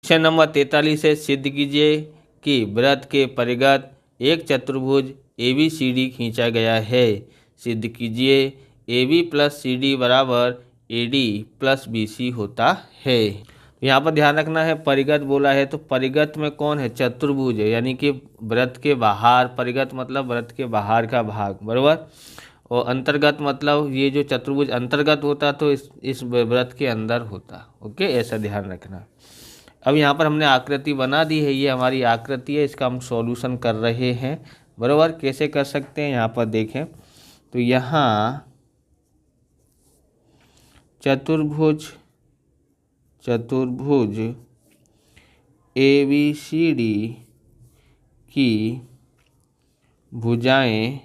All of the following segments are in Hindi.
क्वेश्चन नंबर 43 है, सिद्ध कीजिए कि वृत्त के परिगत एक चतुर्भुज ABCD खींचा गया है। सिद्ध कीजिए AB प्लस CD बराबर AD प्लस BC होता है। यहाँ पर ध्यान रखना है, परिगत बोला है तो परिगत में कौन है, चतुर्भुज है, यानी कि वृत्त के बाहर। परिगत मतलब वृत्त के बाहर का भाग, बराबर। और अंतर्गत मतलब ये जो चतुर्भुज अंतर्गत होता तो इस वृत्त के अंदर होता। ओके, ऐसा ध्यान रखना। अब यहाँ पर हमने आकृति बना दी है, ये हमारी आकृति है, इसका हम सॉल्यूशन कर रहे हैं, बराबर। कैसे कर सकते हैं, यहाँ पर देखें तो यहाँ चतुर्भुज ABCD की भुजाएं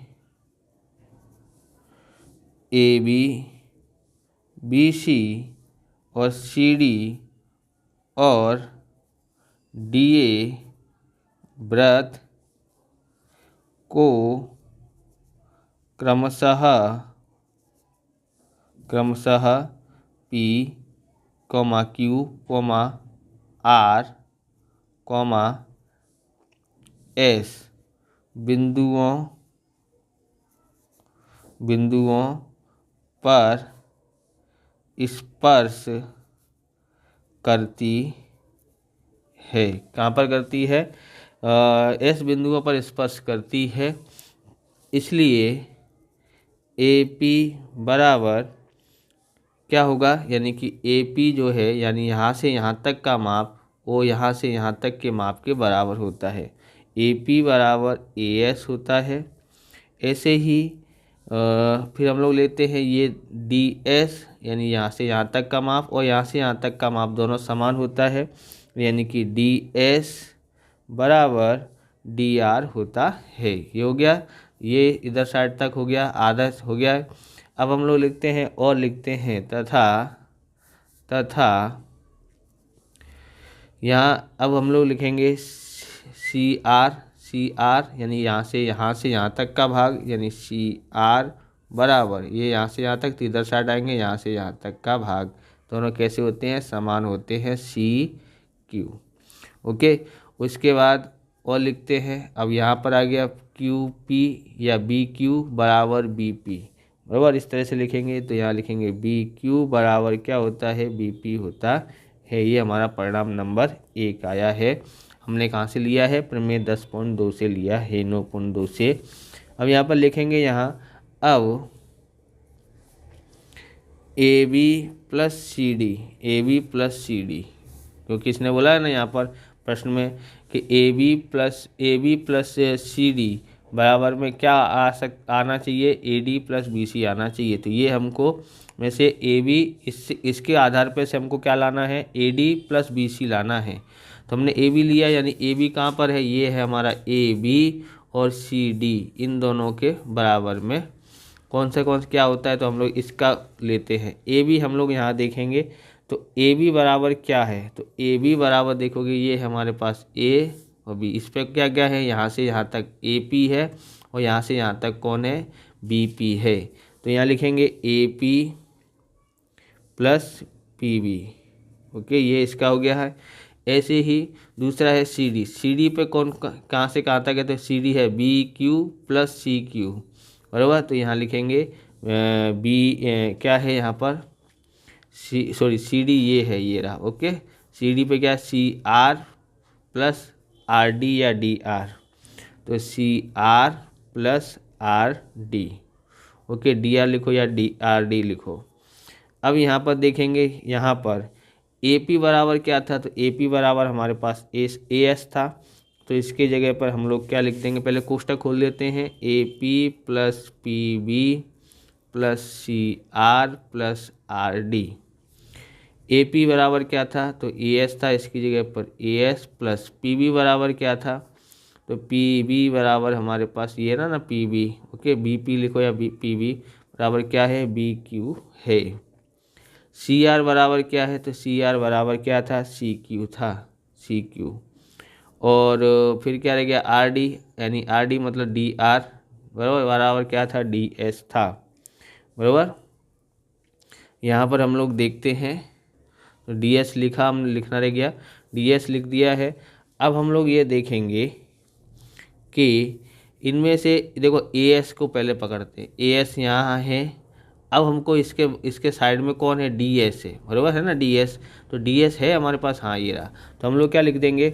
AB, BC और CD और DA वृत्त को क्रमशः P, Q, R, S बिंदुओं पर स्पर्श करती है। कहाँ पर करती है, S बिंदुओं पर स्पर्श करती है। इसलिए AP बराबर क्या होगा, यानी कि AP जो है, यानी यहाँ से यहाँ तक का माप वो यहाँ से यहाँ तक के माप के बराबर होता है। AP बराबर AS होता है। ऐसे ही फिर हम लोग लेते हैं ये DS, यानी यहाँ से यहाँ तक का माप और यहाँ से यहाँ तक का माप दोनों समान होता है, यानी कि DS बराबर DR होता है। ये हो गया, ये इधर साइड तक हो गया, आधा हो गया। अब हम लोग लिखते हैं और लिखते हैं तथा यहाँ अब हम लोग लिखेंगे CR यानी यहाँ से यहाँ तक का भाग, यानी CR बराबर ये यहाँ से यहाँ तक, तो इधर साइड आएंगे यहाँ से यहाँ तक का भाग, दोनों कैसे होते हैं, समान होते हैं, CQ। ओके, उसके बाद और लिखते हैं, अब यहाँ पर आ गया QP या BQ बराबर BP, बराबर। इस तरह से लिखेंगे तो यहाँ लिखेंगे BQ बराबर क्या होता है, BP होता है। ये हमारा परिणाम नंबर 1 आया है। हमने कहाँ से लिया है, प्रमेय 10.2 से लिया है, 9.2 से। अब यहाँ पर लिखेंगे, यहाँ अब AB प्लस CD, क्योंकि इसने बोला है ना यहाँ पर प्रश्न में कि AB प्लस CD बराबर में क्या आना चाहिए, AD प्लस BC आना चाहिए। तो ये हमको में से AB इसके आधार पे से हमको क्या लाना है, AD प्लस BC लाना है। तो हमने AB लिया, यानी AB कहाँ पर है, ये है हमारा AB, और CD इन दोनों के बराबर में कौन सा क्या होता है, तो हम लोग इसका लेते हैं। AB हम लोग यहाँ देखेंगे तो AB बराबर क्या है, तो AB बराबर देखोगे ये है हमारे पास A और B। इस पर क्या क्या है, यहाँ से यहाँ तक AP है और यहाँ से यहाँ तक कौन है, BP है। तो यहाँ लिखेंगे AP प्लस PB। ओके, ये इसका हो गया है। ऐसे ही दूसरा है CD पे कौन कहाँ से कहाँ तक है, तो CD है BQ प्लस CQ, बराबर। तो यहाँ लिखेंगे क्या है यहाँ पर CD ये है, ये रहा। ओके, CD पे क्या है, CR प्लस RD या DR, तो CR plus RD। Okay, DR लिखो या RD लिखो। अब यहाँ पर देखेंगे, यहाँ पर AP बराबर क्या था, तो AP बराबर हमारे पास AS था। तो इसके जगह पर हम लोग क्या लिख देंगे, पहले कोष्टक खोल देते हैं, AP plus PB plus CR plus RD। AP बराबर क्या था, तो AS था, इसकी जगह पर AS प्लस PB बराबर क्या था, तो PB बराबर हमारे पास ये ना PB। ओके, BP लिखो या PB बराबर क्या है, BQ है। CR बराबर क्या है, तो CR बराबर क्या था, CQ था, CQ। और फिर क्या रह गया, RD, यानी RD मतलब DR बराबर क्या था, DS था, बराबर। यहाँ पर हम लोग देखते हैं तो DS लिखा, हम लिखना रह गया ds लिख दिया है। अब हम लोग ये देखेंगे कि इनमें से देखो as को पहले पकड़ते हैं, as यहाँ है। अब हमको इसके साइड में कौन है, ds है, बराबर है ना ds, तो ds है हमारे पास, हाँ ये रहा। तो हम लोग क्या लिख देंगे,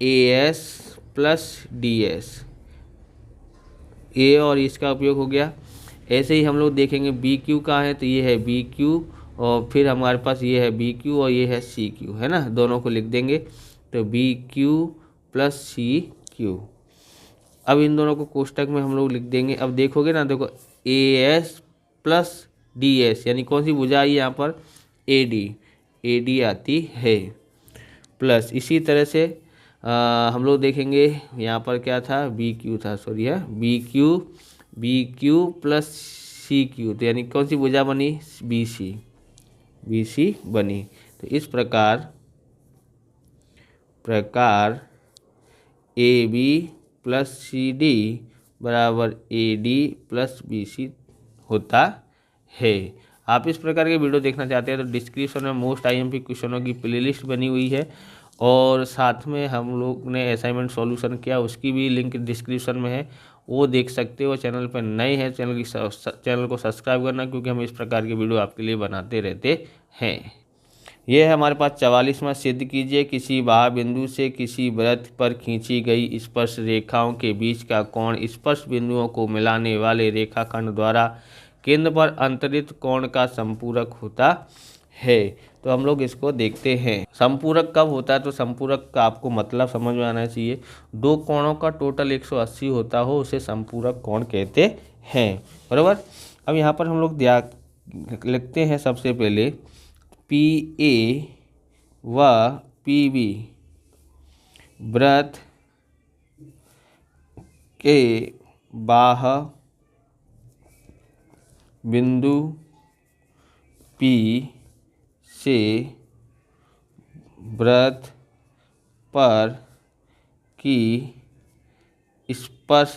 as प्लस ds, ए और इसका उपयोग हो गया। ऐसे ही हम लोग देखेंगे बी क्यू कहाँ है, तो ये है बी क्यू, और फिर हमारे पास ये है बी क्यू और ये है सी क्यू, है ना, दोनों को लिख देंगे। तो B Q plus C Q. अब इन दोनों को कोष्टक में हम लोग लिख देंगे। अब देखोगे ना, देखो A S plus D S, यानी कौन सी भुजा आई यहाँ पर, ए डी आती है, प्लस इसी तरह से हम लोग देखेंगे यहाँ पर क्या था, बी क्यू था, सॉरी है B Q plus C Q, तो यानी कौन सी भुजा बनी, बी सी बनी। तो इस प्रकार A B plus C D बराबर A D plus B C होता है। आप इस प्रकार के वीडियो देखना चाहते हैं तो डिस्क्रिप्शन में मोस्ट आईएमपी क्वेश्चनों की प्लेलिस्ट बनी हुई है, और साथ में हम लोग ने असाइनमेंट सॉल्यूशन किया, उसकी भी लिंक डिस्क्रिप्शन में है, वो देख सकते हो। चैनल पर नए हैं, चैनल को सब्सक्राइब करना, क्योंकि हम इस प्रकार के वीडियो आपके लिए बनाते रहते हैं। यह है हमारे पास 44वां, सिद्ध कीजिए किसी बाह्य बिंदु से किसी वृत्त पर खींची गई स्पर्श रेखाओं के बीच का कोण स्पर्श बिंदुओं को मिलाने वाले रेखाखंड द्वारा केंद्र पर अंतरित कोण का संपूरक होता है। तो हम लोग इसको देखते हैं, संपूरक कब होता है, तो संपूरक का आपको मतलब समझ में आना चाहिए, दो कोणों का टोटल 180 होता हो उसे संपूरक कोण कहते हैं, बराबर। अब यहाँ पर हम लोग लिखते हैं सबसे पहले पी ए व पी बी वृत्त के बाह्य बिंदु पी से वृत्त पर की स्पर्श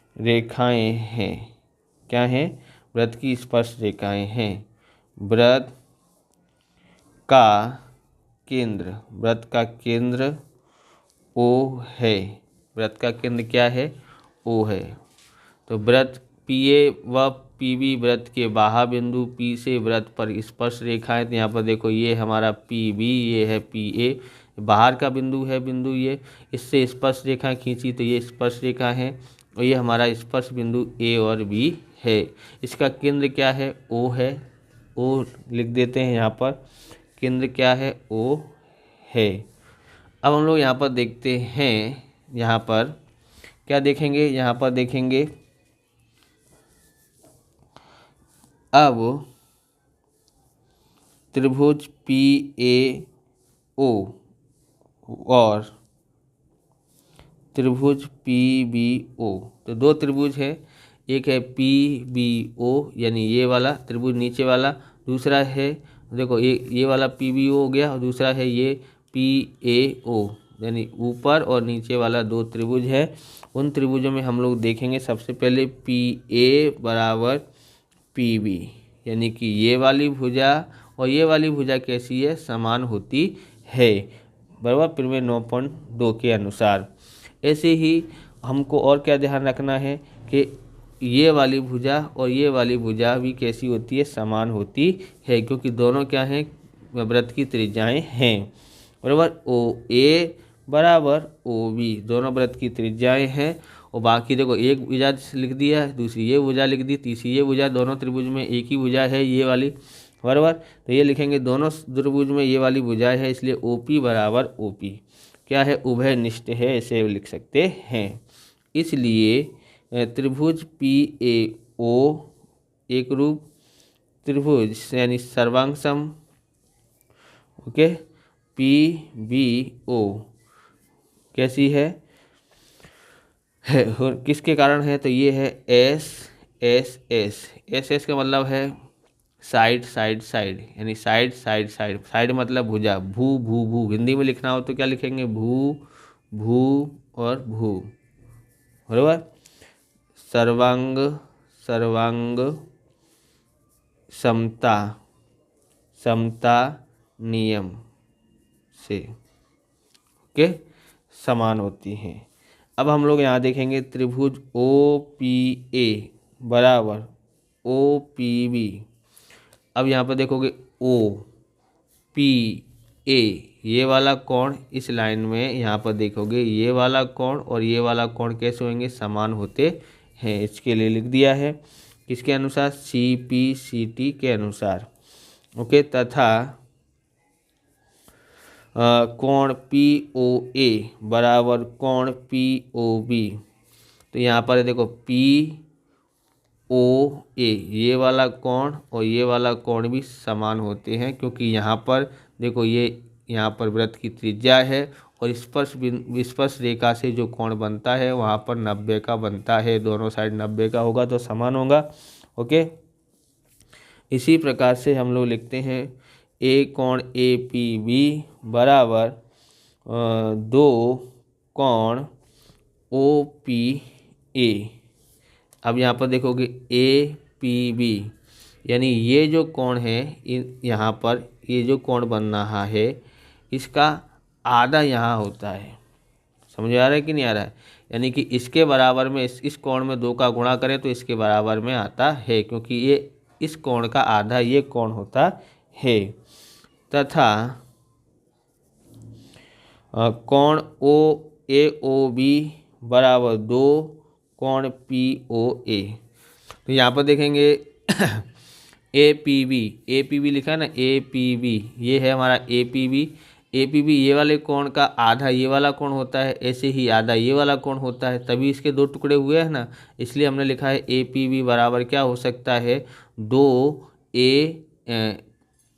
रेखाएं हैं, क्या हैं, वृत्त की स्पर्श रेखाएं हैं। वृत्त का केंद्र ओ है, वृत्त का केंद्र क्या है, ओ है। तो वृत्त पी ए व पी बी वृत्त के बाह्य बिंदु पी से वृत्त पर स्पर्श रेखा है। तो यहाँ पर देखो ये हमारा पी बी, ये है पी ए, बाहर का बिंदु है बिंदु ये, इससे स्पर्श रेखा खींची तो ये स्पर्श रेखा है, और ये हमारा स्पर्श बिंदु ए और बी है। इसका केंद्र क्या है, ओ है, ओ लिख देते हैं यहाँ पर, केंद्र क्या है, ओ है। अब हम लोग यहाँ पर देखते हैं, यहाँ पर क्या देखेंगे, यहाँ पर देखेंगे अब त्रिभुज पी ए ओ और त्रिभुज पी बी ओ, तो दो त्रिभुज है, एक है पी बी ओ यानी ये वाला त्रिभुज नीचे वाला, दूसरा है देखो ये वाला पी बी ओ हो गया, और दूसरा है ये पी ए ओ यानी ऊपर और नीचे वाला दो त्रिभुज है। उन त्रिभुजों में हम लोग देखेंगे सबसे पहले पी ए बराबर पी बी, यानी कि ये वाली भुजा और ये वाली भुजा कैसी है, समान होती है, बराबर, पिरमेड 9.2 के अनुसार। ऐसे ही हमको और क्या ध्यान रखना है कि ये वाली भुजा और ये वाली भुजा भी कैसी होती है, समान होती है, क्योंकि दोनों क्या हैं, वृत्त की त्रिज्याएं हैं, बराबर। ओ ए बराबर ओ बी, दोनों वृत्त की त्रिज्याएं हैं। और बाकी देखो एक भुजा लिख दिया, दूसरी ये भुजा लिख दी, तीसरी ये भुजा, दोनों त्रिभुज में एक ही भुजा है ये वाली, बराबर। तो ये लिखेंगे दोनों त्रिभुज में ये वाली भुजा है, इसलिए ओ पी बराबर ओ पी क्या है, उभय निष्ठ है, ऐसे लिख सकते हैं। इसलिए त्रिभुज पी ए ओ एक रूप त्रिभुज यानी सर्वांग ओके, पी बी ओ कैसी है, और किसके कारण है, तो ये है S S S, S S का मतलब है साइड साइड साइड, यानी साइड साइड साइड, साइड मतलब भुजा, भू भू भू, हिंदी में लिखना हो तो क्या लिखेंगे, भू भू और भू, बराबर। सर्वांग समता समता नियम से ओके समान होती हैं। अब हम लोग यहाँ देखेंगे त्रिभुज ओ पी ए बराबर ओ पी बी। अब यहाँ पर देखोगे ओ पी ए ये वाला कोण इस लाइन में यहाँ पर देखोगे ये वाला कोण और ये वाला कोण कैसे होंगे, समान होते हैं। इसके लिए लिख दिया है किसके अनुसार, सी पी सी टी के अनुसार ओके। तथा कोण पी ओ ए बराबर कोण पी ओ बी। तो यहाँ पर देखो पी ओ ए ये वाला कोण और ये वाला कोण भी समान होते हैं, क्योंकि यहाँ पर देखो ये यहाँ पर वृत्त की त्रिज्या है और स्पर्श रेखा से जो कोण बनता है वहाँ पर 90 का बनता है, दोनों साइड 90 का होगा तो समान होगा ओके। इसी प्रकार से हम लोग लिखते हैं ए कोण ए पी बी बराबर 2 कोण ओ पी ए। अब यहाँ पर देखोगे ए पी बी यानी ये जो कोण है यहाँ पर ये जो कोण बन रहा है इसका आधा यहाँ होता है। समझ आ रहा है कि नहीं आ रहा है, यानी कि इसके बराबर में इस कोण में 2 का गुणा करें तो इसके बराबर में आता है, क्योंकि ये इस कोण का आधा ये कोण होता है। तथा कोण ओ ए ओ बी बराबर 2 कोण पी ओ ए। तो यहाँ पर देखेंगे ए पी बी लिखा है ना, ए पी बी ये है हमारा ए पी बी ये वाले कोण का आधा ये वाला कोण होता है, ऐसे ही आधा ये वाला कोण होता है, तभी इसके 2 टुकड़े हुए हैं ना, इसलिए हमने लिखा है ए पी बी बराबर क्या हो सकता है 2 ए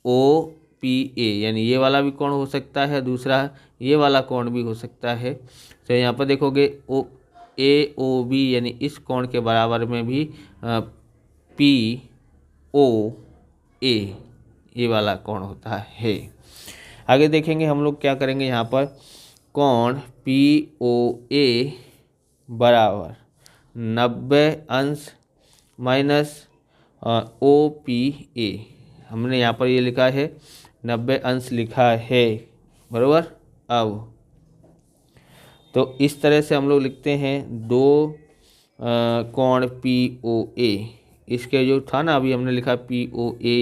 ओ पी ए, यानी ये वाला भी कोण हो सकता है, दूसरा ये वाला कोण भी हो सकता है। तो यहाँ पर देखोगे ओ ए ओ बी यानी इस कोण के बराबर में भी पी ओ ए ये वाला कोण होता है। आगे देखेंगे हम लोग क्या करेंगे, यहाँ पर कोण पी ओ ए बराबर 90 अंश माइनस ओ पी ए। हमने यहाँ पर ये लिखा है 90 अंश लिखा है बराबर। अब तो इस तरह से हम लोग लिखते हैं 2 कोण पी ओ ए, इसके जो था ना अभी हमने लिखा पी ओ ए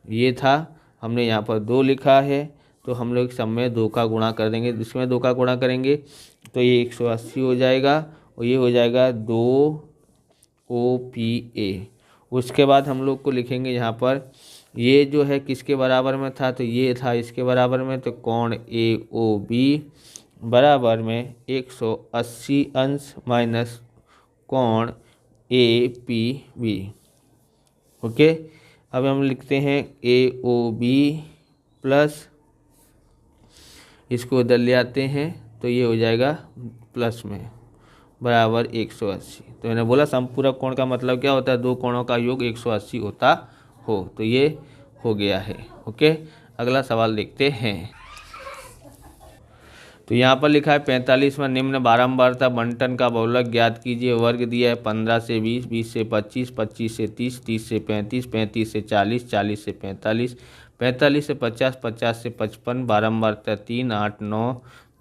ये था हमने यहाँ पर 2 लिखा है, तो हम लोग सब में 2 का गुणा कर देंगे, इसमें 2 का गुणा करेंगे तो ये 180 हो जाएगा और ये हो जाएगा 2 ओ पी ए। उसके बाद हम लोग को लिखेंगे यहाँ पर ये जो है किसके बराबर में था, तो ये था इसके बराबर में, तो कोण ए ओ बी बराबर में 180 अंश माइनस कोण ए पी बी ओके। अब हम लिखते हैं ए ओ बी प्लस इसको इधर ले आते हैं तो ये हो जाएगा प्लस में बराबर 180। तो मैंने बोला समपूरक कोण का मतलब क्या होता है, 2 कोणों का योग 180 होता हो, तो ये हो गया है ओके। अगला सवाल देखते हैं। तो यहाँ पर लिखा है 45वां निम्न बारंबारता बंटन का बहुलक ज्ञात कीजिए। वर्ग दिया है 15 से 20, 20 से 25, 25 से 30, 30 से 35, 35 से 40, 40 से 45, 45 से 50, 50 से 55, बारंबारता 3, 8, 9,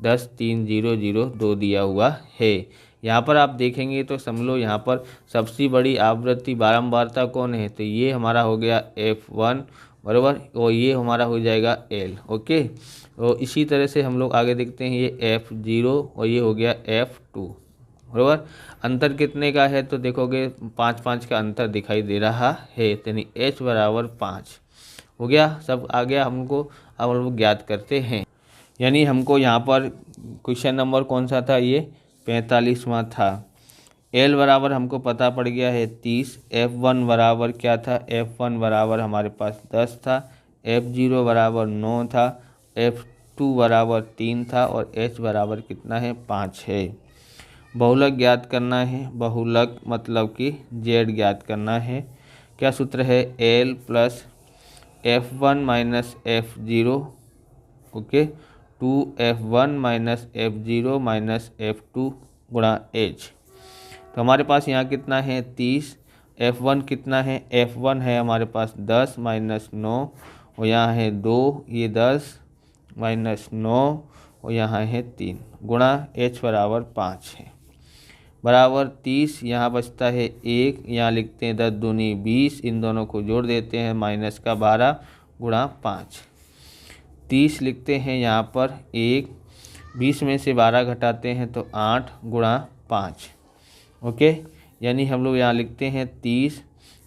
10, 3, 0, 0, 2 दिया हुआ है। यहाँ पर आप देखेंगे तो समझ लो यहाँ पर सबसे बड़ी आवृत्ति बारंबारता कौन है, तो ये हमारा हो गया F1 बराबर, और ये हमारा हो जाएगा L ओके। तो इसी तरह से हम लोग आगे देखते हैं ये F0 और ये हो गया F2 बराबर। अंतर कितने का है, तो देखोगे 5-5 का अंतर दिखाई दे रहा है, यानी H बराबर 5 हो गया, सब आ गया हमको। अब हम लोग ज्ञात करते हैं, यानी हमको यहाँ पर क्वेश्चन नंबर कौन सा था, ये 45वां था। L बराबर हमको पता पड़ गया है 30, F1 बराबर क्या था, F1 बराबर हमारे पास 10 था, F0 बराबर 9 था, F2 बराबर 3 था और H बराबर कितना है 5 है। बहुलक ज्ञात करना है, बहुलक मतलब कि Z ज्ञात करना है। क्या सूत्र है, L plus F1 minus F0 okay 2F1 minus F0 minus F2 गुणा H। तो हमारे पास यहाँ कितना है 30, F1 कितना है, F1 है हमारे पास 10 माइनस 9 और यहाँ है 2, ये 10 माइनस 9 और यहाँ है 3 गुणा h बराबर 5 है बराबर 30। यहाँ बचता है 1, यहाँ लिखते हैं 10 दूनी 20, इन दोनों को जोड़ देते हैं माइनस का 12 गुणा 5, 30 लिखते हैं यहाँ पर 1, 20 में से 12 घटाते हैं तो 8 गुणा 5। ओके, यानी हम लोग यहाँ लिखते हैं 30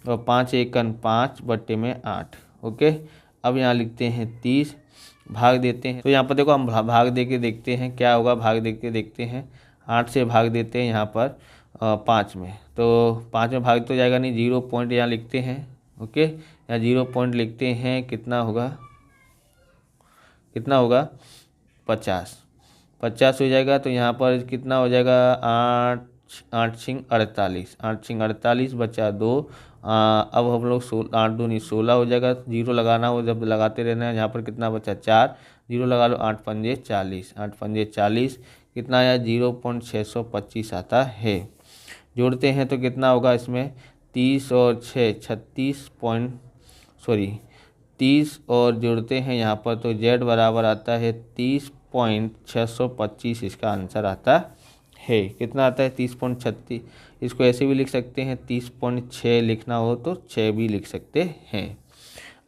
और 5 एकन 5 बट्टे में 8। ओके, अब यहाँ लिखते हैं 30, भाग देते हैं। तो यहाँ पर देखो हम भाग दे के देखते हैं क्या होगा, भाग दे के देखते हैं। 8 से भाग देते हैं यहाँ पर 5 में, तो 5 में भाग तो जाएगा नहीं, 0 पॉइंट यहाँ लिखते हैं। ओके, यहाँ 0 पॉइंट लिखते हैं, कितना होगा 50 हो जाएगा। तो यहाँ पर कितना हो जाएगा 8 छिंग 48, 8 छिंग 48 बचा 2। अब हम लोग 8 दूनी 16 हो जाएगा, 0 लगाना हो जब लगाते रहना है। यहाँ पर कितना बचा 4, 0 लगा लो, 8 पंजे 40, 8 पंजे 40 कितना आया 0.625 आता है। जोड़ते हैं तो कितना होगा इसमें 30 और 6 30 और जोड़ते हैं यहाँ पर तो z बराबर आता है 30.625, इसका आंसर आता है। कितना आता है 30.36, इसको ऐसे भी लिख सकते हैं 30.6 लिखना हो तो 6 भी लिख सकते हैं।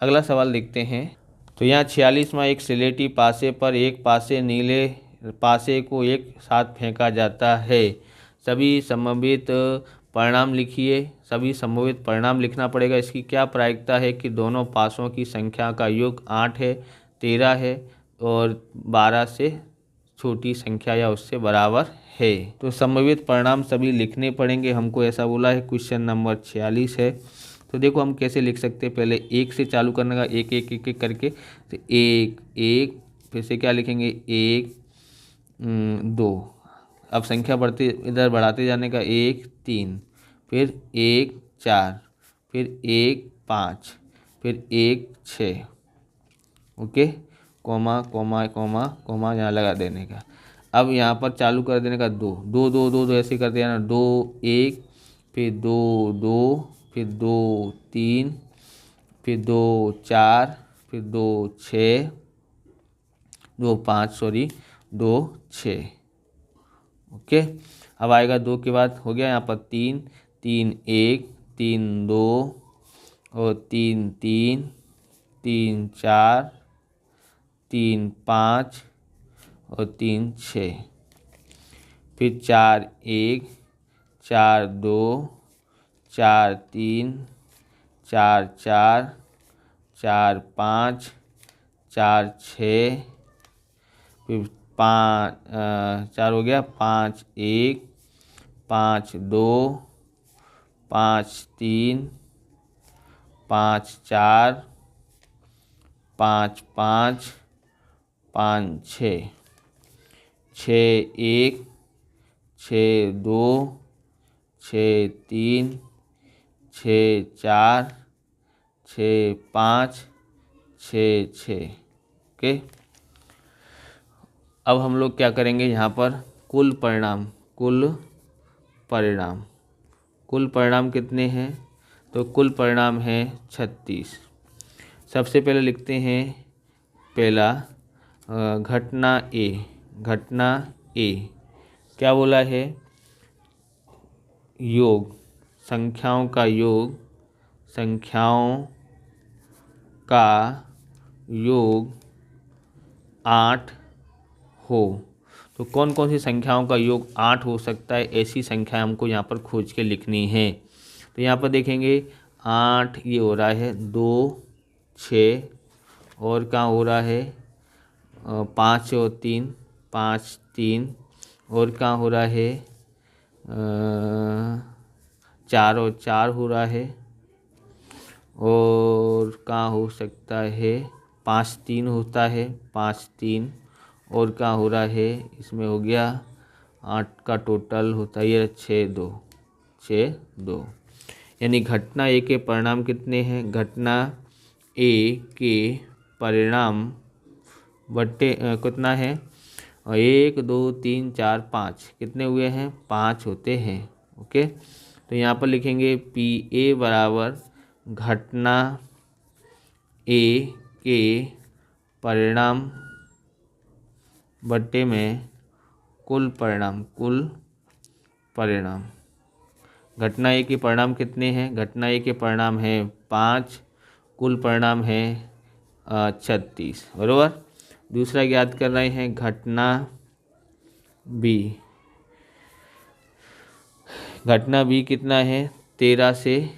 अगला सवाल देखते हैं। तो यहाँ 46वां एक स्लेटी पासे पर एक पासे नीले पासे को एक साथ फेंका जाता है। सभी संभावित परिणाम लिखिए। सभी संभावित परिणाम लिखना पड़ेगा। इसकी क्या प्रायिकता है कि दोनों पासों की संख्या का योग 8 है, 13 है और 12 से छोटी संख्या या उससे बराबर है। तो संभावित परिणाम सभी लिखने पड़ेंगे, हमको ऐसा बोला है। क्वेश्चन नंबर 46 है। तो देखो हम कैसे लिख सकते हैं, पहले 1 से चालू करने का, एक एक एक एक करके। तो 1 1, फिर से क्या लिखेंगे 1 2, अब संख्या बढ़ते इधर बढ़ाते जाने का 1 3, फिर 1 4, फिर 1 5, फिर 1 6। Okay, comma comma comma comma यहाँ लगा देने का। अब यहाँ पर चालू कर देने का 2 2 2 2 2 ऐसे कर दिया ना, 2 1, फिर 2 2, फिर 2 3, फिर 2 4, फिर 2 6, 2 5 2 6। ओके, अब आएगा 2 के बाद हो गया यहाँ पर 3 3 1, 3 2 और 3 3, 3 4, 3 5 और 3 6, फिर 4 1, 4 2, 4 3, 4 4, 4 5, 4 6, फिर 4 हो गया, 5 1, 5 2, 5 3, 5 4, 5 5, 5 6, 6 1, 6 2, 6 3, 6 4, 6 5, 6 6। ओके, अब हम लोग क्या करेंगे यहाँ पर कुल परिणाम कितने हैं। तो कुल परिणाम है 36। सबसे पहले लिखते हैं पहला घटना ए क्या बोला है, योग संख्याओं का योग 8 हो। तो कौन कौन सी संख्याओं का योग 8 हो सकता है, ऐसी संख्या हमको यहाँ पर खोज के लिखनी है। तो यहाँ पर देखेंगे 8 ये हो रहा है 2 6, और कहाँ हो रहा है 5 और 3 5 3, और कहाँ हो रहा है 4 और 4 हो रहा है, और कहाँ हो सकता है 5 3 होता है 5 3, और कहाँ हो रहा है इसमें हो गया 8 का टोटल होता है 6 2। यानी घटना ए के परिणाम कितने हैं, घटना ए के परिणाम बट्टे कितना है 1 2 3 4 5, कितने हुए हैं 5 होते हैं। ओके, तो यहाँ पर लिखेंगे पी ए बराबर घटना ए के परिणाम बट्टे में कुल परिणाम। घटना ए के परिणाम कितने हैं? घटना ए के परिणाम हैं 5, कुल परिणाम है 36, बराबर। दूसरा याद कर रहे हैं घटना बी। घटना बी कितना है? 13 से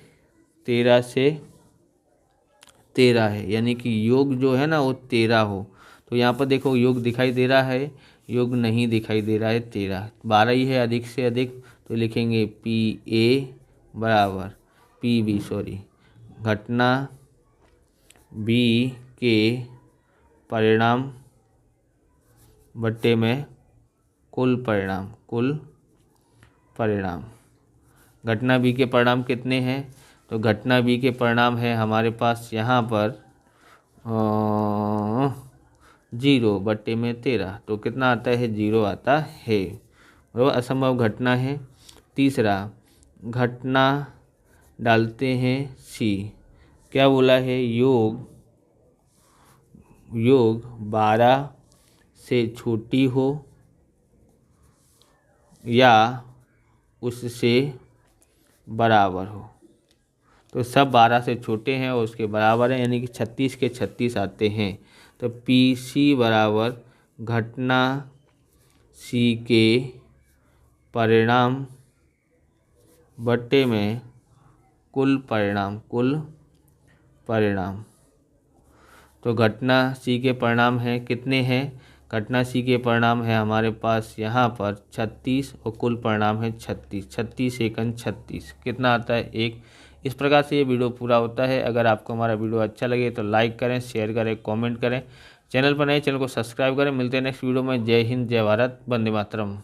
13 है, यानी कि योग जो है ना वो 13 हो। तो यहाँ पर देखो योग दिखाई दे रहा है, योग नहीं दिखाई दे रहा है, 13 12 ही है अधिक से अधिक। तो लिखेंगे पी ए बराबर पी बी घटना बी के परिणाम बट्टे में कुल परिणाम। घटना बी के परिणाम कितने हैं? तो घटना बी के परिणाम है हमारे पास यहाँ पर 0 बट्टे में 13, तो कितना आता है? 0 आता है, बराबर। असंभव घटना है। तीसरा घटना डालते हैं सी। क्या बोला है? योग 12 से छोटी हो या उससे बराबर हो। तो सब 12 से छोटे हैं और उसके बराबर है, यानी कि 36 के 36 आते हैं। तो पी सी बराबर घटना सी के परिणाम बट्टे में कुल परिणाम। तो घटना सी के परिणाम हैं कितने हैं? घटना सी के परिणाम है हमारे पास यहाँ पर 36 और कुल परिणाम है 36 सेकंड 36, कितना आता है? 1। इस प्रकार से ये वीडियो पूरा होता है। अगर आपको हमारा वीडियो अच्छा लगे तो लाइक करें, शेयर करें, कमेंट करें। चैनल पर नए चैनल को सब्सक्राइब करें। मिलते हैं नेक्स्ट वीडियो में। जय हिंद, जय भारत, वंदे मातरम।